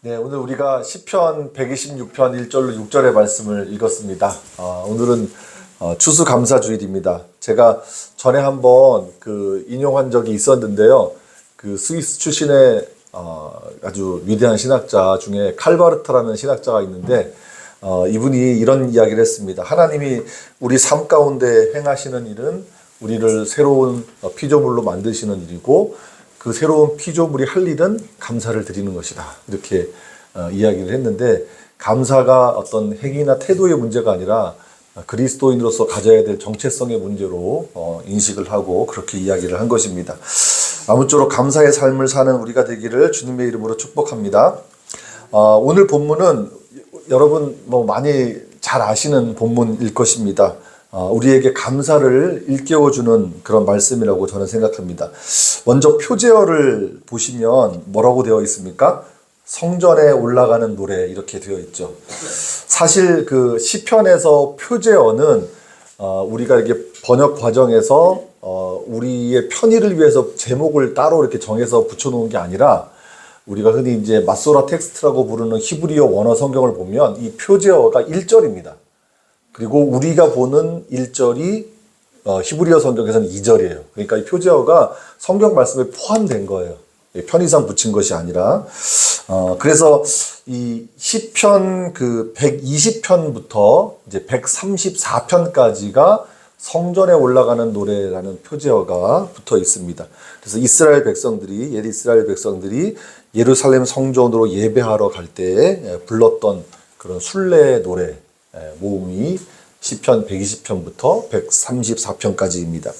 네, 오늘 우리가 시편 126편 1절로 6절의 말씀을 읽었습니다. 오늘은 추수감사주일입니다. 제가 전에 한번 인용한 적이 있었는데요. 스위스 출신의 아주 위대한 신학자 중에 칼바르트라는 신학자가 있는데 이분이 이런 이야기를 했습니다. 하나님이 우리 삶 가운데 행하시는 일은 우리를 새로운 피조물로 만드시는 일이고 그 새로운 피조물이 할 일은 감사를 드리는 것이다. 이렇게 이야기를 했는데 감사가 어떤 행위나 태도의 문제가 아니라 그리스도인으로서 가져야 될 정체성의 문제로 인식을 하고 그렇게 이야기를 한 것입니다. 아무쪼록 감사의 삶을 사는 우리가 되기를 주님의 이름으로 축복합니다. 오늘 본문은 여러분 많이 잘 아시는 본문일 것입니다. 우리에게 감사를 일깨워주는 그런 말씀이라고 저는 생각합니다. 먼저 표제어를 보시면 뭐라고 되어 있습니까? 성전에 올라가는 노래 이렇게 되어 있죠. 사실 시편에서 표제어는 우리가 이렇게 번역 과정에서 우리의 편의를 위해서 제목을 따로 이렇게 정해서 붙여놓은 게 아니라 우리가 흔히 이제 마소라 텍스트라고 부르는 히브리어 원어 성경을 보면 이 표제어가 1절입니다. 그리고 우리가 보는 1절이 히브리어 성경에서는 2절이에요. 그러니까 이 표제어가 성경 말씀에 포함된 거예요. 편의상 붙인 것이 아니라. 그래서 이 시편 120편부터 이제 134편까지가 성전에 올라가는 노래라는 표제어가 붙어 있습니다. 그래서 옛 이스라엘 백성들이 예루살렘 성전으로 예배하러 갈 때 불렀던 그런 순례 노래 모음이 시편 120편부터 134편까지입니다.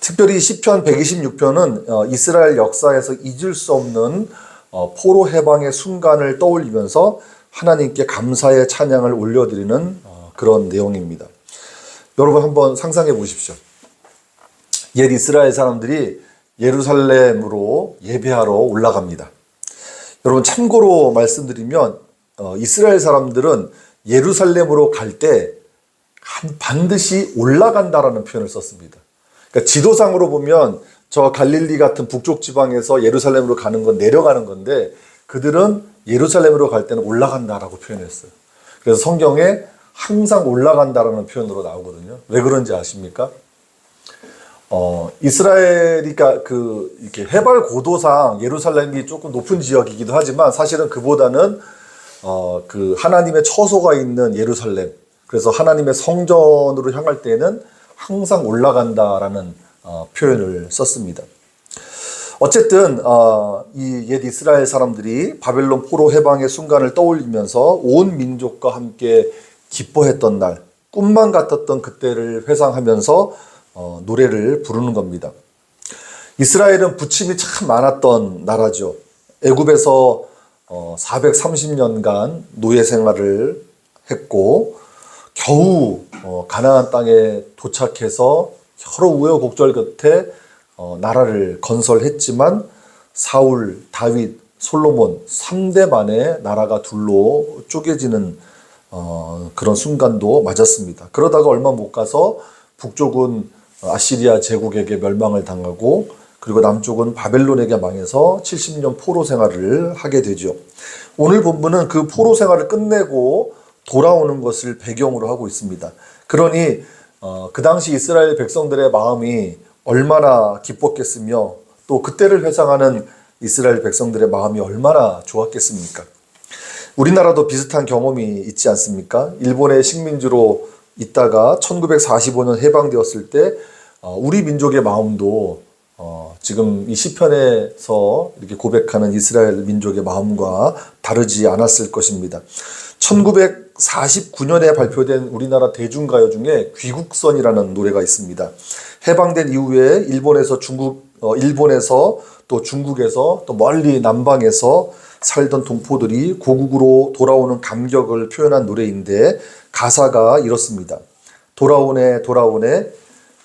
특별히 시편 126편은 이스라엘 역사에서 잊을 수 없는 포로 해방의 순간을 떠올리면서 하나님께 감사의 찬양을 올려드리는 그런 내용입니다. 여러분 한번 상상해 보십시오. 옛 이스라엘 사람들이 예루살렘으로 예배하러 올라갑니다. 여러분 참고로 말씀드리면 이스라엘 사람들은 예루살렘으로 갈 때 반드시 올라간다라는 표현을 썼습니다. 그러니까 지도상으로 보면 저 갈릴리 같은 북쪽 지방에서 예루살렘으로 가는 건 내려가는 건데 그들은 예루살렘으로 갈 때는 올라간다라고 표현했어요. 그래서 성경에 항상 올라간다라는 표현으로 나오거든요. 왜 그런지 아십니까? 이스라엘이가 이렇게 해발 고도상 예루살렘이 조금 높은 지역이기도 하지만 사실은 그보다는 하나님의 처소가 있는 예루살렘, 그래서 하나님의 성전으로 향할 때는 항상 올라간다라는 표현을 썼습니다. 어쨌든 이 옛 이스라엘 사람들이 바벨론 포로 해방의 순간을 떠올리면서 온 민족과 함께 기뻐했던 날, 꿈만 같았던 그때를 회상하면서 노래를 부르는 겁니다. 이스라엘은 부침이 참 많았던 나라죠. 애굽에서 430년간 노예 생활을 했고 겨우 가나안 땅에 도착해서 여러 우여곡절 끝에 나라를 건설했지만 사울, 다윗, 솔로몬 3대 만에 나라가 둘로 쪼개지는 그런 순간도 맞았습니다. 그러다가 얼마 못 가서 북쪽은 아시리아 제국에게 멸망을 당하고 그리고 남쪽은 바벨론에게 망해서 70년 포로 생활을 하게 되죠. 오늘 본문은 그 포로 생활을 끝내고 돌아오는 것을 배경으로 하고 있습니다. 그러니 그 당시 이스라엘 백성들의 마음이 얼마나 기뻤겠으며 또 그때를 회상하는 이스라엘 백성들의 마음이 얼마나 좋았겠습니까? 우리나라도 비슷한 경험이 있지 않습니까? 일본의 식민지로 있다가 1945년 해방되었을 때 우리 민족의 마음도 지금 이 시편에서 이렇게 고백하는 이스라엘 민족의 마음과 다르지 않았을 것입니다. 1949년에 발표된 우리나라 대중가요 중에 귀국선이라는 노래가 있습니다. 해방된 이후에 일본에서 또 중국에서 또 멀리 남방에서 살던 동포들이 고국으로 돌아오는 감격을 표현한 노래인데 가사가 이렇습니다. 돌아오네 돌아오네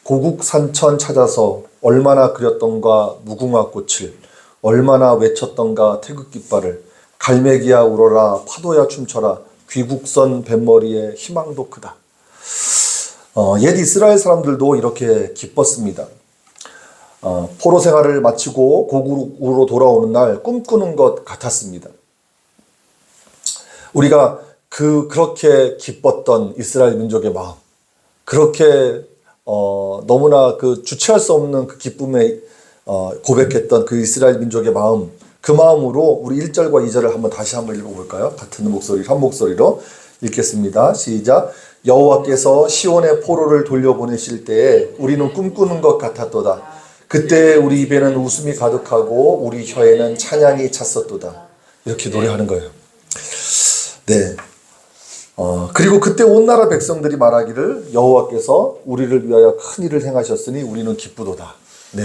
고국 산천 찾아서 얼마나 그렸던가 무궁화 꽃을 얼마나 외쳤던가 태극 깃발을 갈매기야 울어라 파도야 춤춰라 귀국선 뱃머리에 희망도 크다. 옛 이스라엘 사람들도 이렇게 기뻤습니다. 포로 생활을 마치고 고국으로 돌아오는 날 꿈꾸는 것 같았습니다. 우리가 그렇게 기뻤던 이스라엘 민족의 마음, 그렇게 너무나 그 주체할 수 없는 그 기쁨에 고백했던 그 이스라엘 민족의 마음, 그 마음으로 우리 1절과 2절을 한번 다시 한번 읽어볼까요? 같은 목소리, 한 목소리로 읽겠습니다. 시작. 여호와께서 시온의 포로를 돌려보내실 때에 우리는 꿈꾸는 것 같았도다. 그때 우리 입에는 웃음이 가득하고 우리 혀에는 찬양이 찼었도다. 이렇게 노래하는 거예요. 네. 그리고 그때 온 나라 백성들이 말하기를 여호와께서 우리를 위하여 큰 일을 행하셨으니 우리는 기쁘도다. 네.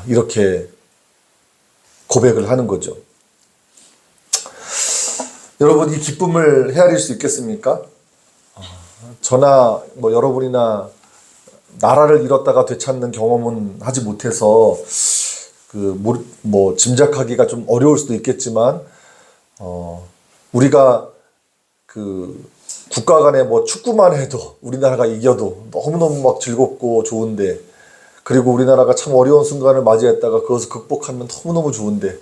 이렇게 고백을 하는 거죠. 여러분, 이 기쁨을 헤아릴 수 있겠습니까? 저나 여러분이나 나라를 잃었다가 되찾는 경험은 하지 못해서 짐작하기가 좀 어려울 수도 있겠지만, 우리가 국가 간에 축구만 해도 우리나라가 이겨도 너무너무 막 즐겁고 좋은데, 그리고 우리나라가 참 어려운 순간을 맞이했다가 그것을 극복하면 너무너무 좋은데,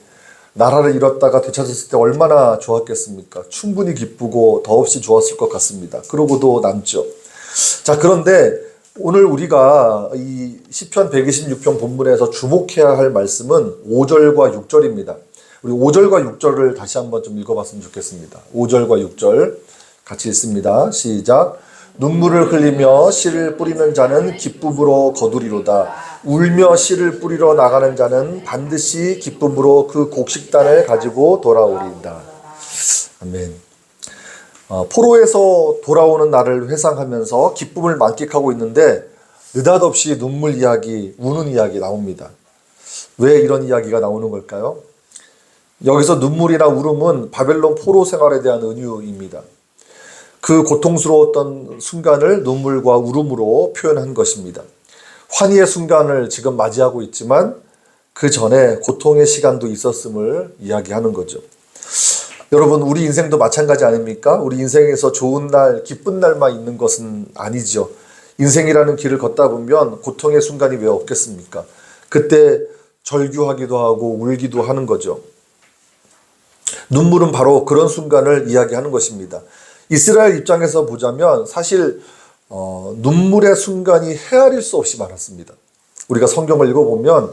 나라를 잃었다가 되찾았을 때 얼마나 좋았겠습니까? 충분히 기쁘고 더없이 좋았을 것 같습니다. 그러고도 남죠. 자, 그런데 오늘 우리가 이 시편 126편 본문에서 주목해야 할 말씀은 5절과 6절입니다. 우리 5절과 6절을 다시 한번 좀 읽어봤으면 좋겠습니다. 5절과 6절 같이 읽습니다. 시작. 눈물을 흘리며 씨를 뿌리는 자는 기쁨으로 거두리로다. 울며 씨를 뿌리러 나가는 자는 반드시 기쁨으로 그 곡식단을 가지고 돌아오리이다. 아멘. 포로에서 돌아오는 날을 회상하면서 기쁨을 만끽하고 있는데 느닷없이 눈물 이야기, 우는 이야기 나옵니다. 왜 이런 이야기가 나오는 걸까요? 여기서 눈물이나 울음은 바벨론 포로 생활에 대한 은유입니다. 그 고통스러웠던 순간을 눈물과 울음으로 표현한 것입니다. 환희의 순간을 지금 맞이하고 있지만 그 전에 고통의 시간도 있었음을 이야기하는 거죠. 여러분, 우리 인생도 마찬가지 아닙니까? 우리 인생에서 좋은 날, 기쁜 날만 있는 것은 아니죠. 인생이라는 길을 걷다 보면 고통의 순간이 왜 없겠습니까? 그때 절규하기도 하고 울기도 하는 거죠. 눈물은 바로 그런 순간을 이야기하는 것입니다. 이스라엘 입장에서 보자면 사실 눈물의 순간이 헤아릴 수 없이 많았습니다. 우리가 성경을 읽어보면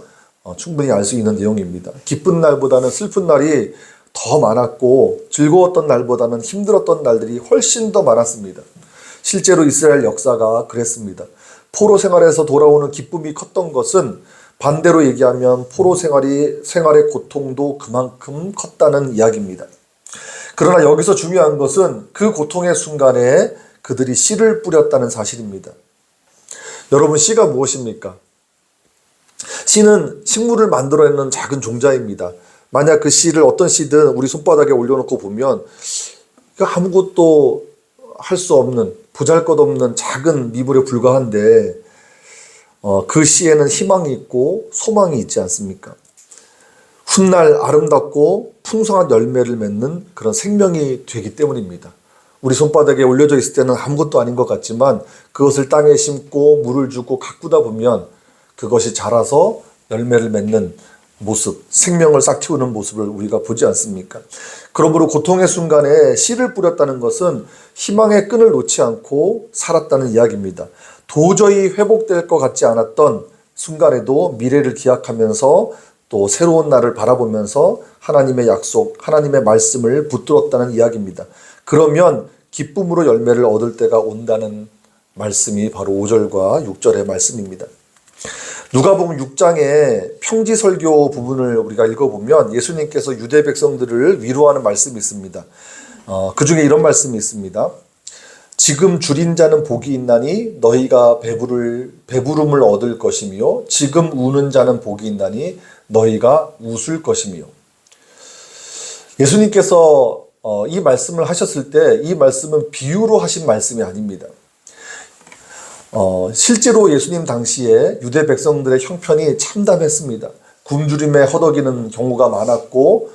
충분히 알 수 있는 내용입니다. 기쁜 날보다는 슬픈 날이 더 많았고 즐거웠던 날보다는 힘들었던 날들이 훨씬 더 많았습니다. 실제로 이스라엘 역사가 그랬습니다. 포로 생활에서 돌아오는 기쁨이 컸던 것은 반대로 얘기하면 포로 생활의 고통도 그만큼 컸다는 이야기입니다. 그러나 여기서 중요한 것은 그 고통의 순간에 그들이 씨를 뿌렸다는 사실입니다. 여러분, 씨가 무엇입니까? 씨는 식물을 만들어내는 작은 종자입니다. 만약 그 씨를 어떤 씨든 우리 손바닥에 올려놓고 보면 아무것도 할 수 없는, 보잘것없는 작은 미물에 불과한데 그 씨에는 희망이 있고 소망이 있지 않습니까? 훗날 아름답고 풍성한 열매를 맺는 그런 생명이 되기 때문입니다. 우리 손바닥에 올려져 있을 때는 아무것도 아닌 것 같지만 그것을 땅에 심고 물을 주고 가꾸다 보면 그것이 자라서 열매를 맺는 모습, 생명을 싹 틔우는 모습을 우리가 보지 않습니까? 그러므로 고통의 순간에 씨를 뿌렸다는 것은 희망의 끈을 놓지 않고 살았다는 이야기입니다. 도저히 회복될 것 같지 않았던 순간에도 미래를 기약하면서 또 새로운 날을 바라보면서 하나님의 약속, 하나님의 말씀을 붙들었다는 이야기입니다. 그러면 기쁨으로 열매를 얻을 때가 온다는 말씀이 바로 5절과 6절의 말씀입니다. 누가복음 6장의 평지설교 부분을 우리가 읽어보면 예수님께서 유대 백성들을 위로하는 말씀이 있습니다. 그 중에 이런 말씀이 있습니다. 지금 줄인 자는 복이 있나니 너희가 배부름을 얻을 것이며 지금 우는 자는 복이 있나니 너희가 웃을 것이며. 예수님께서 이 말씀을 하셨을 때 이 말씀은 비유로 하신 말씀이 아닙니다. 실제로 예수님 당시에 유대 백성들의 형편이 참담했습니다. 굶주림에 허덕이는 경우가 많았고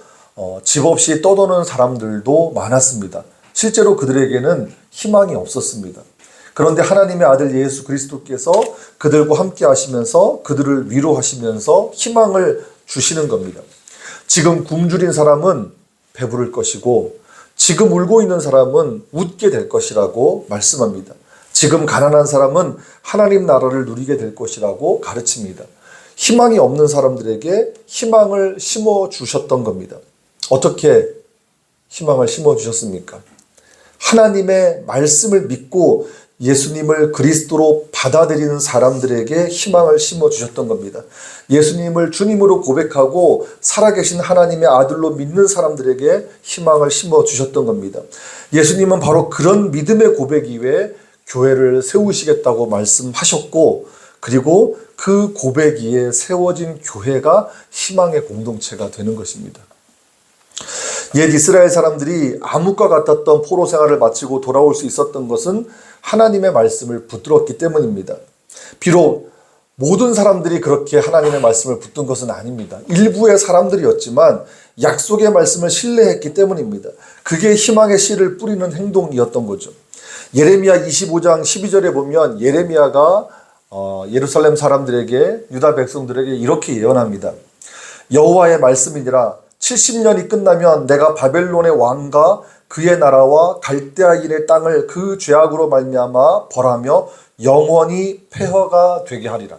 집 없이 떠도는 사람들도 많았습니다. 실제로 그들에게는 희망이 없었습니다. 그런데 하나님의 아들 예수 그리스도께서 그들과 함께 하시면서 그들을 위로하시면서 희망을 주시는 겁니다. 지금 굶주린 사람은 배부를 것이고 지금 울고 있는 사람은 웃게 될 것이라고 말씀합니다. 지금 가난한 사람은 하나님 나라를 누리게 될 것이라고 가르칩니다. 희망이 없는 사람들에게 희망을 심어주셨던 겁니다. 어떻게 희망을 심어주셨습니까? 하나님의 말씀을 믿고 예수님을 그리스도로 받아들이는 사람들에게 희망을 심어주셨던 겁니다. 예수님을 주님으로 고백하고 살아계신 하나님의 아들로 믿는 사람들에게 희망을 심어주셨던 겁니다. 예수님은 바로 그런 믿음의 고백 이외에 교회를 세우시겠다고 말씀하셨고, 그리고 그 고백 위에 세워진 교회가 희망의 공동체가 되는 것입니다. 옛 이스라엘 사람들이 암흑과 같았던 포로 생활을 마치고 돌아올 수 있었던 것은 하나님의 말씀을 붙들었기 때문입니다. 비록 모든 사람들이 그렇게 하나님의 말씀을 붙든 것은 아닙니다. 일부의 사람들이었지만 약속의 말씀을 신뢰했기 때문입니다. 그게 희망의 씨를 뿌리는 행동이었던 거죠. 예레미야 25장 12절에 보면 예레미야가 예루살렘 사람들에게, 유다 백성들에게 이렇게 예언합니다. 여호와의 말씀이니라. 70년이 끝나면 내가 바벨론의 왕과 그의 나라와 갈대아인의 땅을 그 죄악으로 말미암아 벌하며 영원히 폐허가 되게 하리라.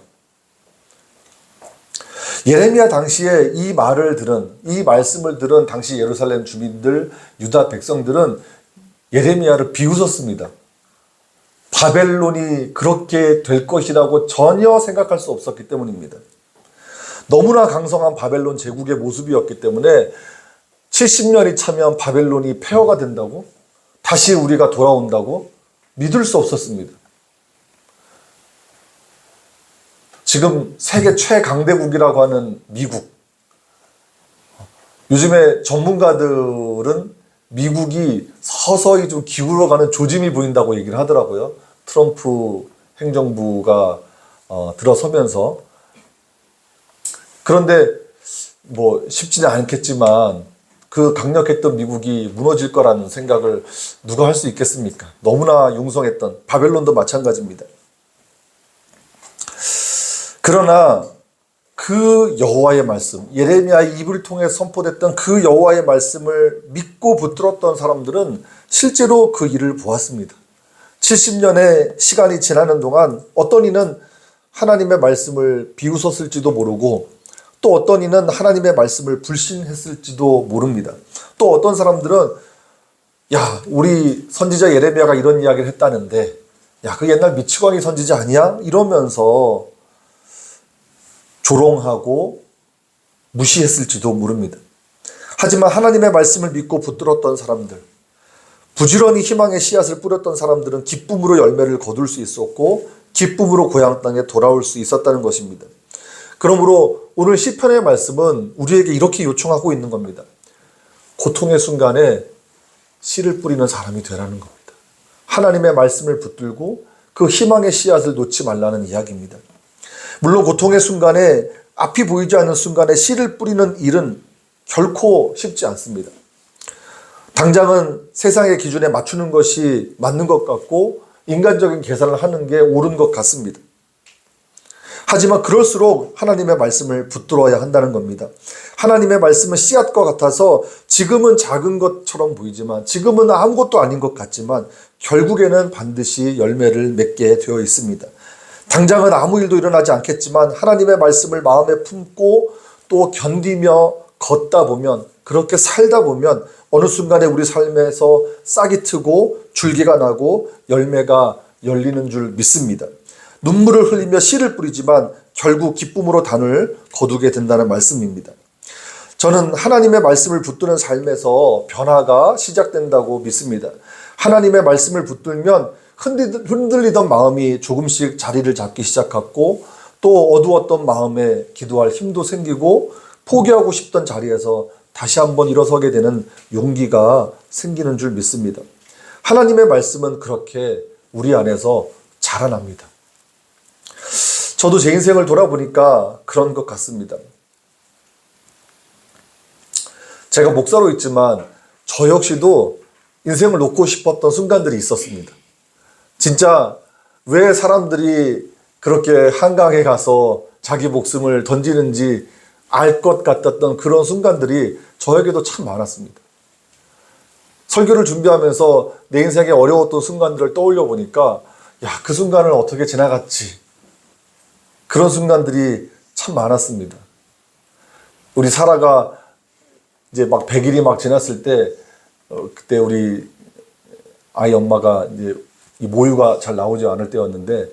예레미야 당시에 이 말을 들은, 이 말씀을 들은 당시 예루살렘 주민들, 유다 백성들은 예레미야를 비웃었습니다. 바벨론이 그렇게 될 것이라고 전혀 생각할 수 없었기 때문입니다. 너무나 강성한 바벨론 제국의 모습이었기 때문에 70년이 차면 바벨론이 폐허가 된다고? 다시 우리가 돌아온다고? 믿을 수 없었습니다. 지금 세계 최강대국이라고 하는 미국. 요즘에 전문가들은 미국이 서서히 좀 기울어가는 조짐이 보인다고 얘기를 하더라고요. 트럼프 행정부가 들어서면서. 그런데 뭐 쉽지는 않겠지만 그 강력했던 미국이 무너질 거라는 생각을 누가 할 수 있겠습니까? 너무나 융성했던 바벨론도 마찬가지입니다. 그러나 그 여호와의 말씀, 예레미야의 입을 통해 선포됐던 그 여호와의 말씀을 믿고 붙들었던 사람들은 실제로 그 일을 보았습니다. 70년의 시간이 지나는 동안 어떤 이는 하나님의 말씀을 비웃었을지도 모르고, 또 어떤 이는 하나님의 말씀을 불신했을지도 모릅니다. 또 어떤 사람들은 야, 우리 선지자 예레미야가 이런 이야기를 했다는데, 야, 그 옛날 미치광이 선지자 아니야? 이러면서 조롱하고 무시했을지도 모릅니다. 하지만 하나님의 말씀을 믿고 붙들었던 사람들, 부지런히 희망의 씨앗을 뿌렸던 사람들은 기쁨으로 열매를 거둘 수 있었고 기쁨으로 고향 땅에 돌아올 수 있었다는 것입니다. 그러므로 오늘 시편의 말씀은 우리에게 이렇게 요청하고 있는 겁니다. 고통의 순간에 씨를 뿌리는 사람이 되라는 겁니다. 하나님의 말씀을 붙들고 그 희망의 씨앗을 놓지 말라는 이야기입니다. 물론 고통의 순간에, 앞이 보이지 않는 순간에 씨를 뿌리는 일은 결코 쉽지 않습니다. 당장은 세상의 기준에 맞추는 것이 맞는 것 같고 인간적인 계산을 하는 게 옳은 것 같습니다. 하지만 그럴수록 하나님의 말씀을 붙들어야 한다는 겁니다. 하나님의 말씀은 씨앗과 같아서 지금은 작은 것처럼 보이지만, 지금은 아무것도 아닌 것 같지만 결국에는 반드시 열매를 맺게 되어 있습니다. 당장은 아무 일도 일어나지 않겠지만 하나님의 말씀을 마음에 품고 또 견디며 걷다 보면, 그렇게 살다 보면 어느 순간에 우리 삶에서 싹이 트고 줄기가 나고 열매가 열리는 줄 믿습니다. 눈물을 흘리며 씨를 뿌리지만 결국 기쁨으로 단을 거두게 된다는 말씀입니다. 저는 하나님의 말씀을 붙드는 삶에서 변화가 시작된다고 믿습니다. 하나님의 말씀을 붙들면 흔들리던 마음이 조금씩 자리를 잡기 시작하고, 또 어두웠던 마음에 기도할 힘도 생기고, 포기하고 싶던 자리에서 다시 한번 일어서게 되는 용기가 생기는 줄 믿습니다. 하나님의 말씀은 그렇게 우리 안에서 자라납니다. 저도 제 인생을 돌아보니까 그런 것 같습니다. 제가 목사로 있지만 저 역시도 인생을 놓고 싶었던 순간들이 있었습니다. 진짜 왜 사람들이 그렇게 한강에 가서 자기 목숨을 던지는지 알 것 같았던 그런 순간들이 저에게도 참 많았습니다. 설교를 준비하면서 내 인생에 어려웠던 순간들을 떠올려 보니까 야, 그 순간을 어떻게 지나갔지. 그런 순간들이 참 많았습니다. 우리 사라가 이제 막 100일이 막 지났을 때 그때 우리 아이 엄마가 이제 이 모유가 잘 나오지 않을 때였는데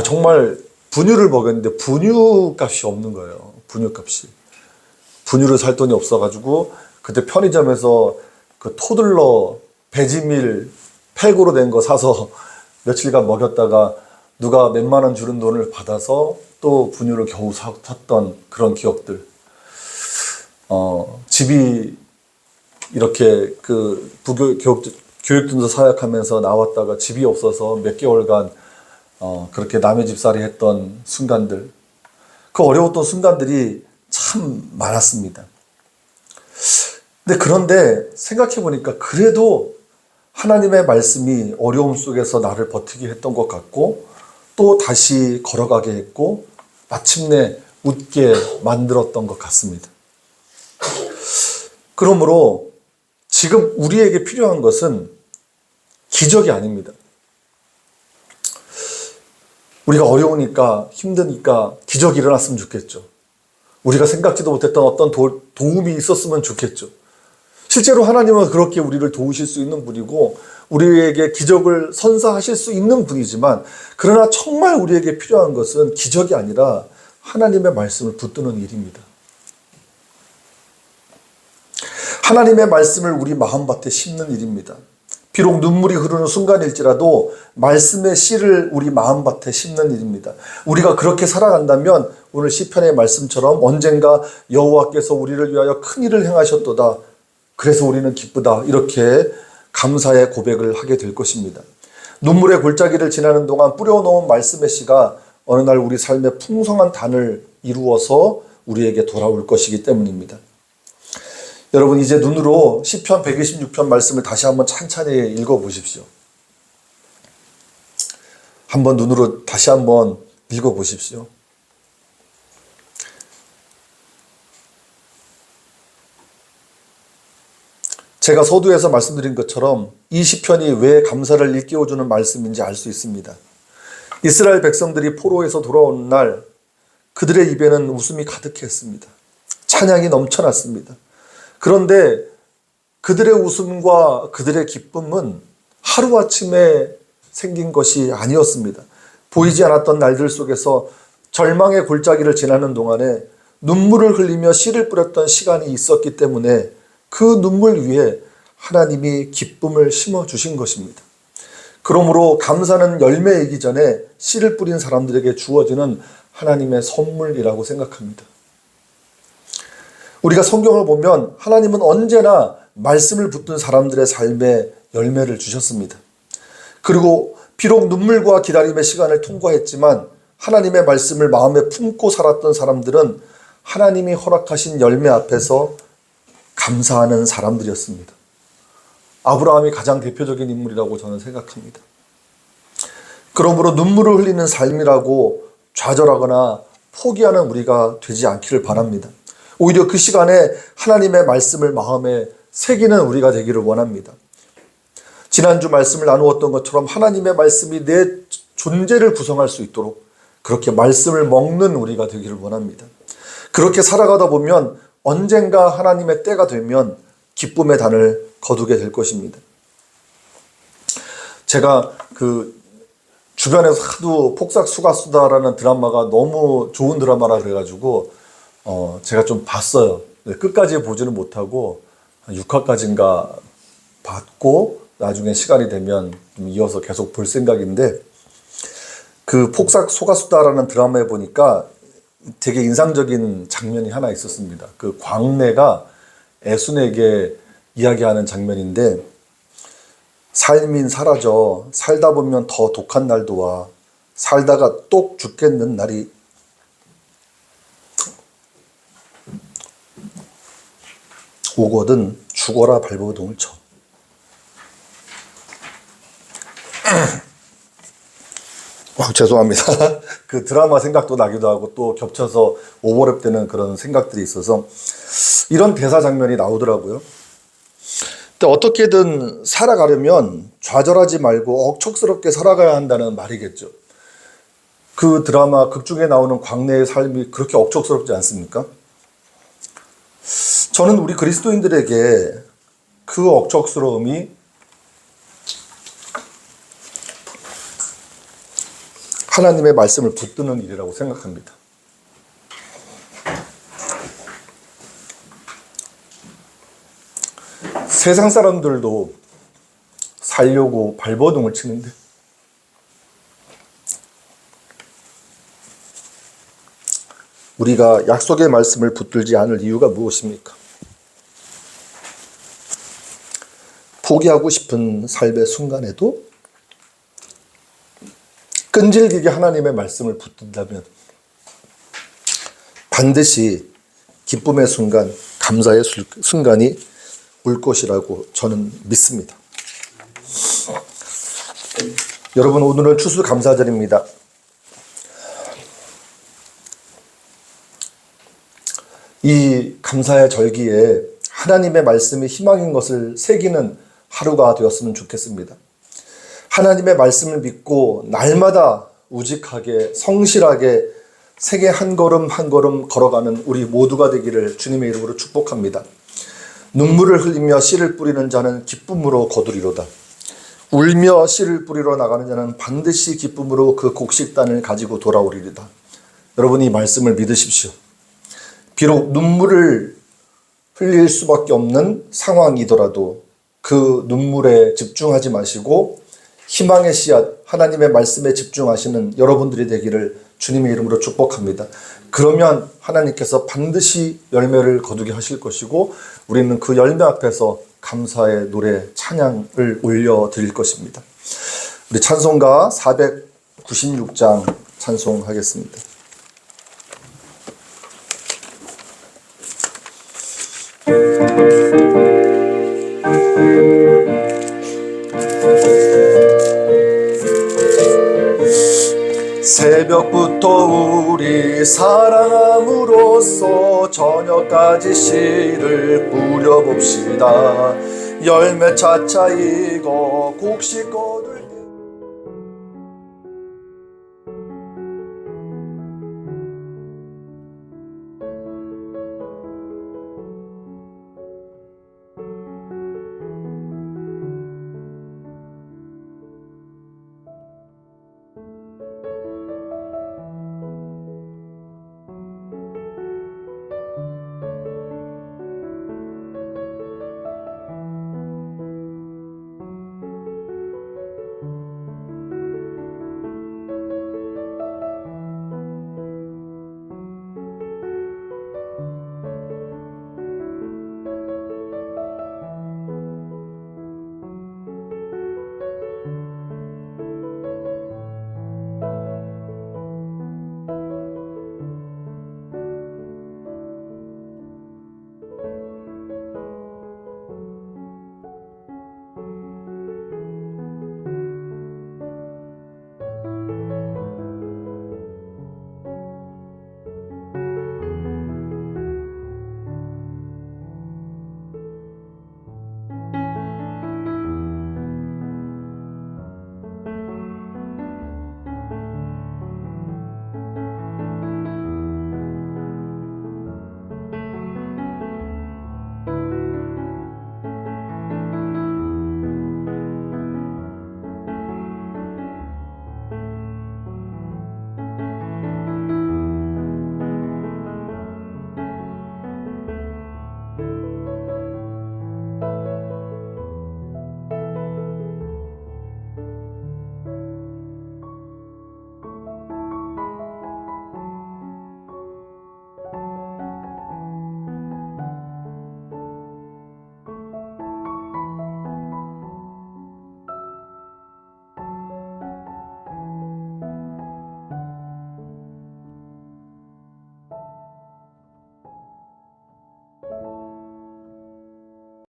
정말 분유를 먹였는데 분유값이 없는 거예요. 분유값이. 분유를 살 돈이 없어가지고 그때 편의점에서 그 토들러 배지밀 팩으로 된 거 사서 며칠간 먹였다가 누가 몇만 원 주는 돈을 받아서 또 분유를 겨우 샀던 그런 기억들. 집이 이렇게 그 교육전도 사역하면서 나왔다가 집이 없어서 몇 개월간 그렇게 남의 집살이 했던 순간들. 그 어려웠던 순간들이 참 많았습니다. 그런데 생각해 보니까 그래도 하나님의 말씀이 어려움 속에서 나를 버티게 했던 것 같고 또 다시 걸어가게 했고 마침내 웃게 만들었던 것 같습니다. 그러므로 지금 우리에게 필요한 것은 기적이 아닙니다. 우리가 어려우니까 힘드니까 기적이 일어났으면 좋겠죠. 우리가 생각지도 못했던 어떤 도움이 있었으면 좋겠죠. 실제로 하나님은 그렇게 우리를 도우실 수 있는 분이고 우리에게 기적을 선사하실 수 있는 분이지만 그러나 정말 우리에게 필요한 것은 기적이 아니라 하나님의 말씀을 붙드는 일입니다. 하나님의 말씀을 우리 마음밭에 심는 일입니다. 비록 눈물이 흐르는 순간일지라도 말씀의 씨를 우리 마음밭에 심는 일입니다. 우리가 그렇게 살아간다면 오늘 시편의 말씀처럼 언젠가 여호와께서 우리를 위하여 큰 일을 행하셨도다. 그래서 우리는 기쁘다. 이렇게 감사의 고백을 하게 될 것입니다. 눈물의 골짜기를 지나는 동안 뿌려놓은 말씀의 씨가 어느 날 우리 삶의 풍성한 단을 이루어서 우리에게 돌아올 것이기 때문입니다. 여러분 이제 눈으로 시편 126편 말씀을 다시 한번 찬찬히 읽어보십시오. 한번 눈으로 다시 한번 읽어보십시오. 제가 서두에서 말씀드린 것처럼 이 시편이 왜 감사를 일깨워주는 말씀인지 알 수 있습니다. 이스라엘 백성들이 포로에서 돌아오는 날 그들의 입에는 웃음이 가득했습니다. 찬양이 넘쳐났습니다. 그런데 그들의 웃음과 그들의 기쁨은 하루아침에 생긴 것이 아니었습니다. 보이지 않았던 날들 속에서 절망의 골짜기를 지나는 동안에 눈물을 흘리며 씨를 뿌렸던 시간이 있었기 때문에 그 눈물 위에 하나님이 기쁨을 심어주신 것입니다. 그러므로 감사는 열매이기 전에 씨를 뿌린 사람들에게 주어지는 하나님의 선물이라고 생각합니다. 우리가 성경을 보면 하나님은 언제나 말씀을 붙든 사람들의 삶에 열매를 주셨습니다. 그리고 비록 눈물과 기다림의 시간을 통과했지만 하나님의 말씀을 마음에 품고 살았던 사람들은 하나님이 허락하신 열매 앞에서 감사하는 사람들이었습니다. 아브라함이 가장 대표적인 인물이라고 저는 생각합니다. 그러므로 눈물을 흘리는 삶이라고 좌절하거나 포기하는 우리가 되지 않기를 바랍니다. 오히려 그 시간에 하나님의 말씀을 마음에 새기는 우리가 되기를 원합니다. 지난주 말씀을 나누었던 것처럼 하나님의 말씀이 내 존재를 구성할 수 있도록 그렇게 말씀을 먹는 우리가 되기를 원합니다. 그렇게 살아가다 보면 언젠가 하나님의 때가 되면 기쁨의 단을 거두게 될 것입니다. 제가 주변에서 하도 폭삭수가수다라는 드라마가 너무 좋은 드라마라 그래가지고 제가 좀 봤어요. 끝까지 보지는 못하고 6화까지인가 봤고 나중에 시간이 되면 좀 이어서 계속 볼 생각인데 그 폭삭소가수다라는 드라마에 보니까 되게 인상적인 장면이 하나 있었습니다. 그 광래가 애순에게 이야기하는 장면인데 삶인 사라져 살다 보면 더 독한 날도 와 살다가 똑 죽겠는 날이 오거든 죽어라 발버둥을 쳐. 죄송합니다. 그 드라마 생각도 나기도 하고 또 겹쳐서 오버랩되는 그런 생각들이 있어서 이런 대사 장면이 나오더라고요. 근데 어떻게든 살아가려면 좌절하지 말고 억척스럽게 살아가야 한다는 말이겠죠. 그 드라마 극 중에 나오는 광래의 삶이 그렇게 억척스럽지 않습니까? 저는 우리 그리스도인들에게 그 억척스러움이 하나님의 말씀을 붙드는 일이라고 생각합니다. 세상 사람들도 살려고 발버둥을 치는데 우리가 약속의 말씀을 붙들지 않을 이유가 무엇입니까? 포기하고 싶은 삶의 순간에도 끈질기게 하나님의 말씀을 붙든다면 반드시 기쁨의 순간, 감사의 순간이 올 것이라고 저는 믿습니다. 여러분, 오늘은 추수감사절입니다. 이 감사의 절기에 하나님의 말씀이 희망인 것을 새기는 하루가 되었으면 좋겠습니다. 하나님의 말씀을 믿고 날마다 우직하게 성실하게 세계 한 걸음 한 걸음 걸어가는 우리 모두가 되기를 주님의 이름으로 축복합니다. 눈물을 흘리며 씨를 뿌리는 자는 기쁨으로 거두리로다. 울며 씨를 뿌리러 나가는 자는 반드시 기쁨으로 그 곡식단을 가지고 돌아오리리다. 여러분, 이 말씀을 믿으십시오. 비록 눈물을 흘릴 수밖에 없는 상황이더라도 그 눈물에 집중하지 마시고 희망의 씨앗, 하나님의 말씀에 집중하시는 여러분들이 되기를 주님의 이름으로 축복합니다. 그러면 하나님께서 반드시 열매를 거두게 하실 것이고 우리는 그 열매 앞에서 감사의 노래, 찬양을 올려드릴 것입니다. 우리 찬송가 496장 찬송하겠습니다. 새벽부터 우리 사랑함으로써 저녁까지 씨를 뿌려봅시다. 열매 차차 익어 곡식 거둘